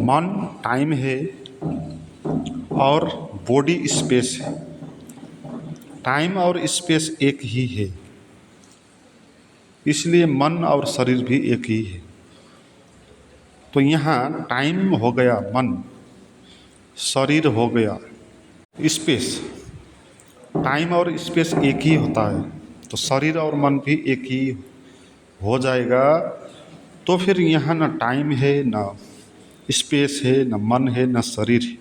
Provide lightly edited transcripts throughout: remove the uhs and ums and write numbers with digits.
मन टाइम है और बॉडी स्पेस है। टाइम और स्पेस एक ही है, इसलिए मन और शरीर भी एक ही है। तो यहाँ टाइम हो गया मन, शरीर हो गया स्पेस। टाइम और स्पेस एक ही होता है, तो शरीर और मन भी एक ही हो जाएगा। तो फिर यहाँ ना टाइम है, ना स्पेस है, ना मन है, ना शरीर है।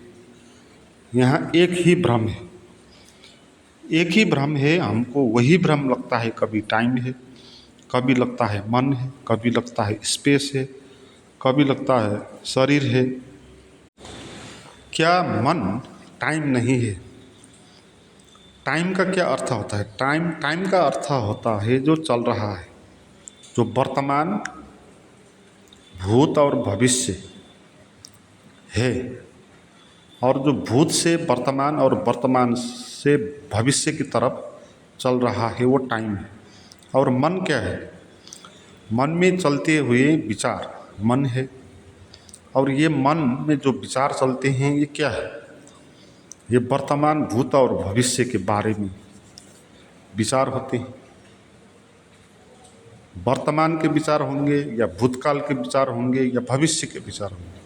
यहाँ एक ही भ्रम है, एक ही भ्रम है। हमको वही भ्रम लगता है, कभी टाइम है, कभी लगता है मन है, कभी लगता है स्पेस है, कभी लगता है शरीर है। क्या मन टाइम नहीं है? टाइम का क्या अर्थ होता है? टाइम का अर्थ होता है जो चल रहा है, जो वर्तमान, भूत और भविष्य है। और जो भूत से वर्तमान और वर्तमान से भविष्य की तरफ चल रहा है, वो टाइम है। और मन क्या है? मन में चलते हुए विचार मन है। और ये मन में जो विचार चलते हैं, ये क्या है? ये वर्तमान, भूत और भविष्य के बारे में विचार होते हैं। वर्तमान के विचार होंगे, या भूतकाल के विचार होंगे, या भविष्य के विचार होंगे।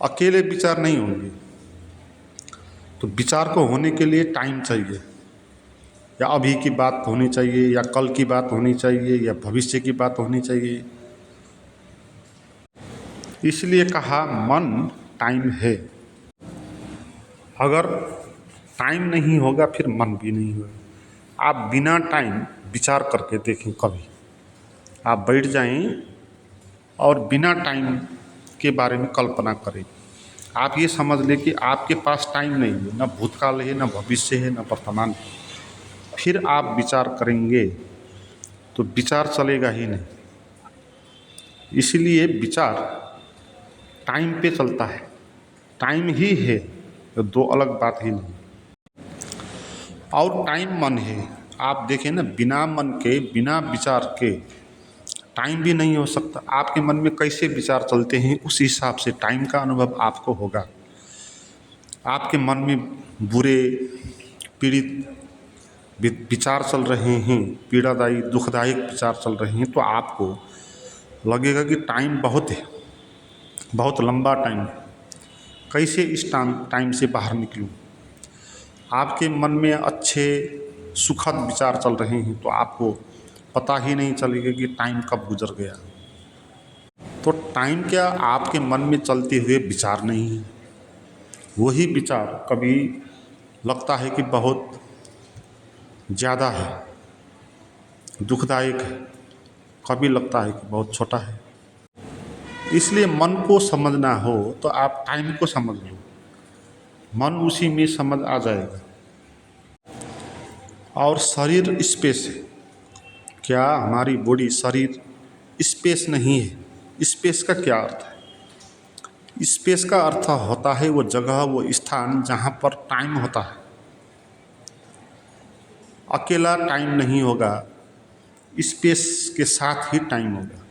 अकेले विचार नहीं होंगे। तो विचार को होने के लिए टाइम चाहिए, या अभी की बात होनी चाहिए, या कल की बात होनी चाहिए, या भविष्य की बात होनी चाहिए। इसलिए कहा मन टाइम है। अगर टाइम नहीं होगा, फिर मन भी नहीं होगा। आप बिना टाइम विचार करके देखें। कभी आप बैठ जाएं और बिना टाइम के बारे में कल्पना करें। आप ये समझ लें कि आपके पास टाइम नहीं है, ना भूतकाल है, ना भविष्य है, ना वर्तमान है। फिर आप विचार करेंगे तो विचार चलेगा ही नहीं। इसलिए विचार टाइम पे चलता है, टाइम ही है, तो दो अलग बात ही नहीं। और टाइम मन है। आप देखें ना, बिना मन के, बिना विचार के टाइम भी नहीं हो सकता। आपके मन में कैसे विचार चलते हैं, उस हिसाब से टाइम का अनुभव आपको होगा। आपके मन में बुरे, पीड़ित विचार चल रहे हैं, पीड़ादायी, दुखदायक विचार चल रहे हैं, तो आपको लगेगा कि टाइम बहुत है, बहुत लंबा टाइम है, कैसे इस टाइम से बाहर निकलूं। आपके मन में अच्छे सुखद विचार चल रहे हैं, तो आपको पता ही नहीं चलेगा कि टाइम कब गुजर गया। तो टाइम क्या आपके मन में चलते हुए विचार नहीं है। वही विचार कभी लगता है कि बहुत ज़्यादा है, दुखदायक है, कभी लगता है कि बहुत छोटा है। इसलिए मन को समझना हो तो आप टाइम को समझ लो, मन उसी में समझ आ जाएगा। और शरीर स्पेस है। क्या हमारी बॉडी, शरीर स्पेस नहीं है? स्पेस का क्या अर्थ है? स्पेस का अर्थ होता है वो जगह, वो स्थान जहाँ पर टाइम होता है। अकेला टाइम नहीं होगा, स्पेस के साथ ही टाइम होगा।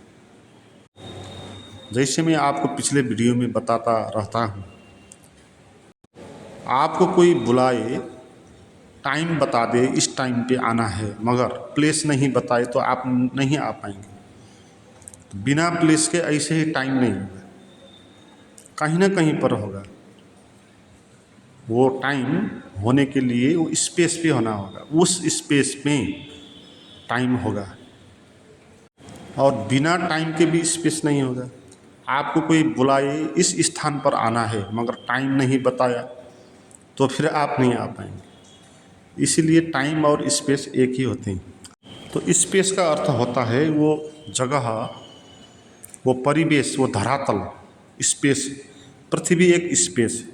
जैसे मैं आपको पिछले वीडियो में बताता रहता हूँ, आपको कोई बुलाए, टाइम बता दे इस टाइम पे आना है, मगर प्लेस नहीं बताए तो आप नहीं आ पाएंगे। तो बिना प्लेस के ऐसे ही टाइम नहीं होगा, कहीं ना कहीं पर होगा। वो टाइम होने के लिए वो स्पेस पे होना होगा, उस स्पेस में टाइम होगा। और बिना टाइम के भी स्पेस नहीं होगा। आपको कोई बुलाए इस स्थान पर आना है, मगर टाइम नहीं बताया, तो फिर आप नहीं आ पाएंगे। इसीलिए टाइम और स्पेस एक ही होते हैं। तो स्पेस का अर्थ होता है वो जगह, वो परिवेश, वो धरातल। स्पेस, पृथ्वी एक स्पेस है।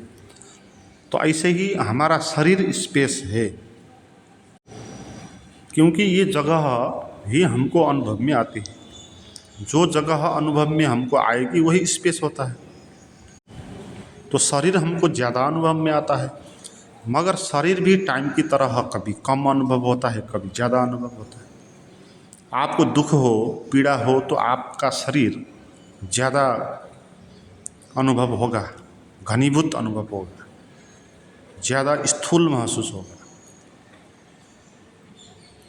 तो ऐसे ही हमारा शरीर स्पेस है, क्योंकि ये जगह ही हमको अनुभव में आती है। जो जगह अनुभव में हमको आएगी वही स्पेस होता है। तो शरीर हमको ज़्यादा अनुभव में आता है, मगर शरीर भी टाइम की तरह कभी कम अनुभव होता है, कभी ज़्यादा अनुभव होता है। आपको दुख हो, पीड़ा हो, तो आपका शरीर ज़्यादा अनुभव होगा, घनीभूत अनुभव होगा, ज़्यादा स्थूल महसूस होगा।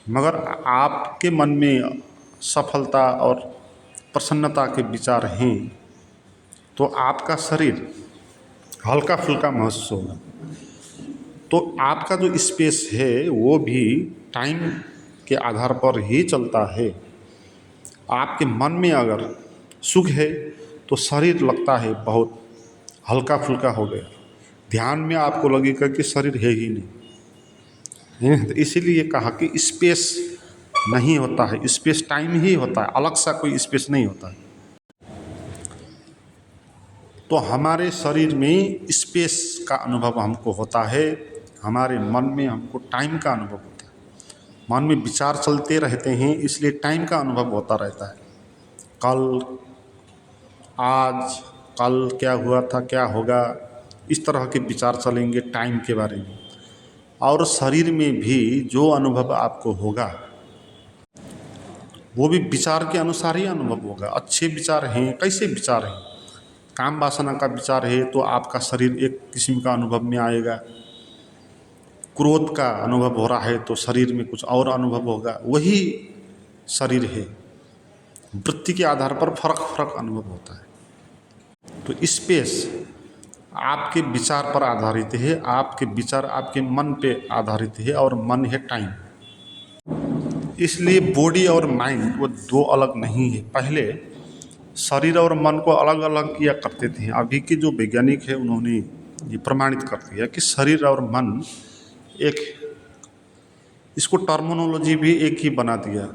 मगर आपके मन में सफलता और प्रसन्नता के विचार हैं तो आपका शरीर हल्का फुल्का महसूस होगा। तो आपका जो स्पेस है वो भी टाइम के आधार पर ही चलता है। आपके मन में अगर सुख है तो शरीर लगता है बहुत हल्का फुल्का हो गया, ध्यान में आपको लगेगा कि शरीर है ही नहीं है। तो इसीलिए कहा कि स्पेस नहीं होता है, स्पेस टाइम ही होता है, अलग सा कोई स्पेस नहीं होता है। तो हमारे शरीर में स्पेस का अनुभव हमको होता है, हमारे मन में हमको टाइम का अनुभव होता है। मन में विचार चलते रहते हैं इसलिए टाइम का अनुभव होता रहता है। कल, आज, कल क्या हुआ था, क्या होगा, इस तरह के विचार चलेंगे टाइम के बारे में। और शरीर में भी जो अनुभव आपको होगा वो भी विचार के अनुसार ही अनुभव होगा। अच्छे विचार हैं, कैसे विचार हैं, काम वासना का विचार है तो आपका शरीर एक किस्म का अनुभव में आएगा। क्रोध का अनुभव हो रहा है तो शरीर में कुछ और अनुभव होगा, वही शरीर है। वृत्ति के आधार पर फर्क फर्क अनुभव होता है। तो स्पेस आपके विचार पर आधारित है, आपके विचार आपके मन पे आधारित है, और मन है टाइम। इसलिए बॉडी और माइंड वो दो अलग नहीं है। पहले शरीर और मन को अलग अलग किया करते थे, अभी के जो वैज्ञानिक है उन्होंने ये प्रमाणित कर दिया कि शरीर और मन एक, इसको टर्मिनोलॉजी भी एक ही बना दिया,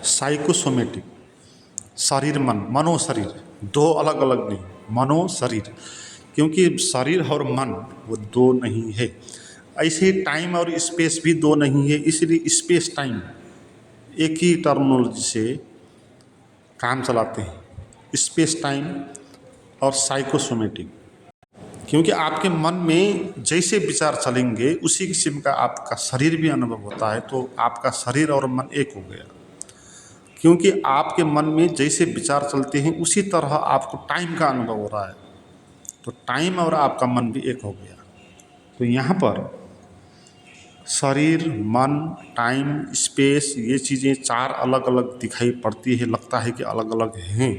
साइकोसोमेटिक। शरीर मन, मनो शरीर, दो अलग अलग नहीं, मनो शरीर। क्योंकि शरीर और मन वो दो नहीं है। ऐसे टाइम और स्पेस भी दो नहीं है, इसलिए स्पेस टाइम एक ही टर्मिनोलॉजी से काम चलाते हैं, स्पेस टाइम और साइकोसोमेटिक। क्योंकि आपके मन में जैसे विचार चलेंगे उसी किस्म का आपका शरीर भी अनुभव होता है, तो आपका शरीर और मन एक हो गया। क्योंकि आपके मन में जैसे विचार चलते हैं उसी तरह आपको टाइम का अनुभव हो रहा है, तो टाइम और आपका मन भी एक हो गया। तो यहाँ पर शरीर, मन, टाइम, स्पेस, ये चीज़ें चार अलग अलग दिखाई पड़ती है, लगता है कि अलग अलग हैं,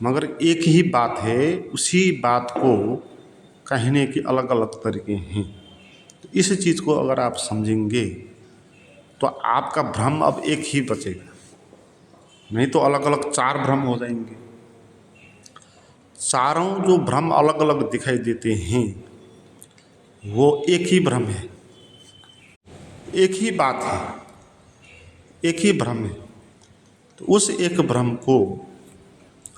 मगर एक ही बात है। उसी बात को कहने के अलग अलग तरीके हैं। तो इस चीज़ को अगर आप समझेंगे तो आपका भ्रम अब एक ही बचेगा, नहीं तो अलग अलग चार भ्रम हो जाएंगे। चारों जो भ्रम अलग अलग दिखाई देते हैं वो एक ही भ्रम है, एक ही बात है, एक ही भ्रम है। तो उस एक भ्रम को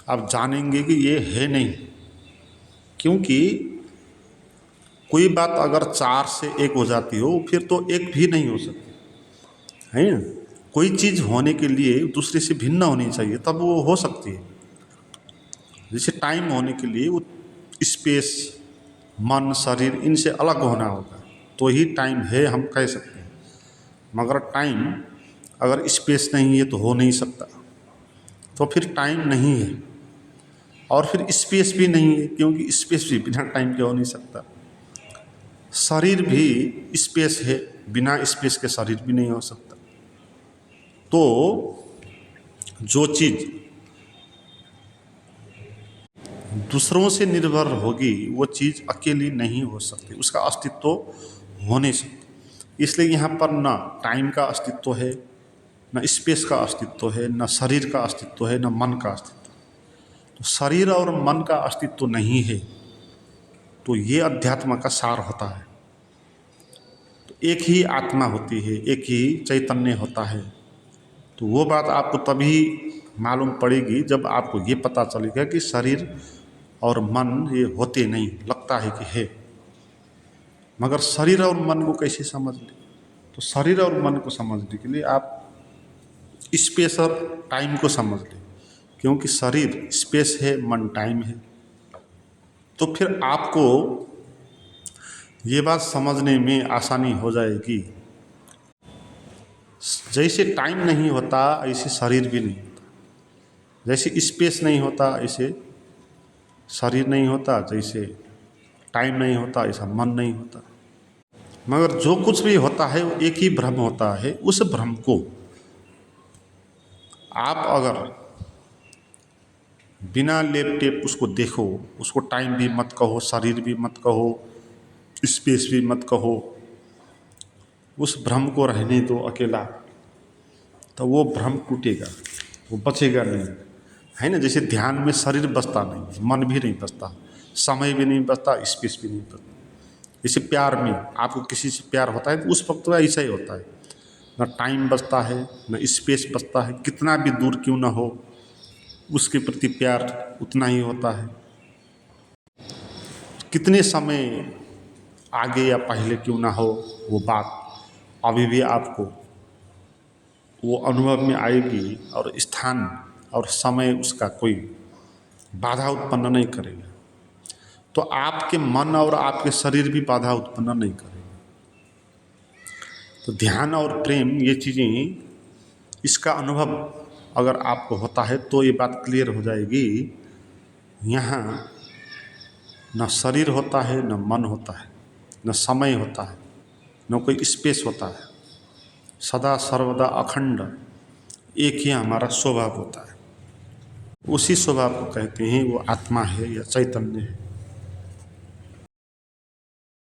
आप जानेंगे कि ये है नहीं। क्योंकि कोई बात अगर चार से एक हो जाती हो फिर तो एक भी नहीं हो सकती है ना। कोई चीज़ होने के लिए दूसरे से भिन्न होनी चाहिए तब वो हो सकती है। जैसे टाइम होने के लिए वो स्पेस, मन, शरीर, इनसे अलग होना होगा तो ही टाइम है, हम कह सकते हैं। मगर टाइम अगर स्पेस नहीं है तो हो नहीं सकता, तो फिर टाइम नहीं है। और फिर स्पेस भी नहीं है, क्योंकि स्पेस भी बिना टाइम के हो नहीं सकता। शरीर भी स्पेस है, बिना स्पेस के शरीर भी नहीं हो सकता। तो जो चीज़ दूसरों से निर्भर होगी वो चीज़ अकेली नहीं हो सकती, उसका अस्तित्व हो नहीं सकता। इसलिए यहाँ पर ना टाइम का अस्तित्व है, न स्पेस का अस्तित्व है, न शरीर का अस्तित्व है, न मन का अस्तित्व। तो शरीर और मन का अस्तित्व नहीं है तो ये अध्यात्म का सार होता है। तो एक ही आत्मा होती है, एक ही चैतन्य होता है। तो वो बात आपको तभी मालूम पड़ेगी जब आपको ये पता चलेगा कि शरीर और मन ये होते नहीं, लगता है कि है। मगर शरीर और मन को कैसे समझ लें? तो शरीर और मन को समझने के लिए आप स्पेस और टाइम को समझ लें। क्योंकि शरीर स्पेस है, मन टाइम है। तो फिर आपको ये बात समझने में आसानी हो जाएगी, जैसे टाइम नहीं होता ऐसे शरीर भी नहीं होता। जैसे स्पेस नहीं होता ऐसे शरीर नहीं होता, जैसे टाइम नहीं होता ऐसा मन नहीं होता। मगर जो कुछ भी होता है वो एक ही भ्रम होता है। उस भ्रम को आप अगर बिना लेप टेप उसको देखो, उसको टाइम भी मत कहो, शरीर भी मत कहो, स्पेस भी मत कहो, उस भ्रम को रहने दो अकेला, तो वो भ्रम टूटेगा, वो बचेगा नहीं। है ना, जैसे ध्यान में शरीर बसता नहीं, मन भी नहीं बसता, समय भी नहीं बसता, स्पेस भी नहीं बसता। जैसे प्यार में आपको किसी से प्यार होता है तो उस वक्त तो ऐसा ही होता है, न टाइम बचता है न स्पेस बचता है, कितना भी दूर क्यों ना हो उसके प्रति प्यार उतना ही होता है। कितने समय आगे या पहले क्यों ना हो वो बात, अभी भी आपको वो अनुभव में आएगी, और स्थान और समय उसका कोई बाधा उत्पन्न नहीं करेगा। तो आपके मन और आपके शरीर भी बाधा उत्पन्न नहीं करेगा। तो ध्यान और प्रेम ये चीज़ें, इसका अनुभव अगर आपको होता है तो ये बात क्लियर हो जाएगी, यहाँ न शरीर होता है न मन होता है न समय होता है न कोई स्पेस होता है, सदा सर्वदा अखंड एक ही हमारा स्वभाव होता है। उसी स्वभाव को कहते हैं वो आत्मा है या चैतन्य है।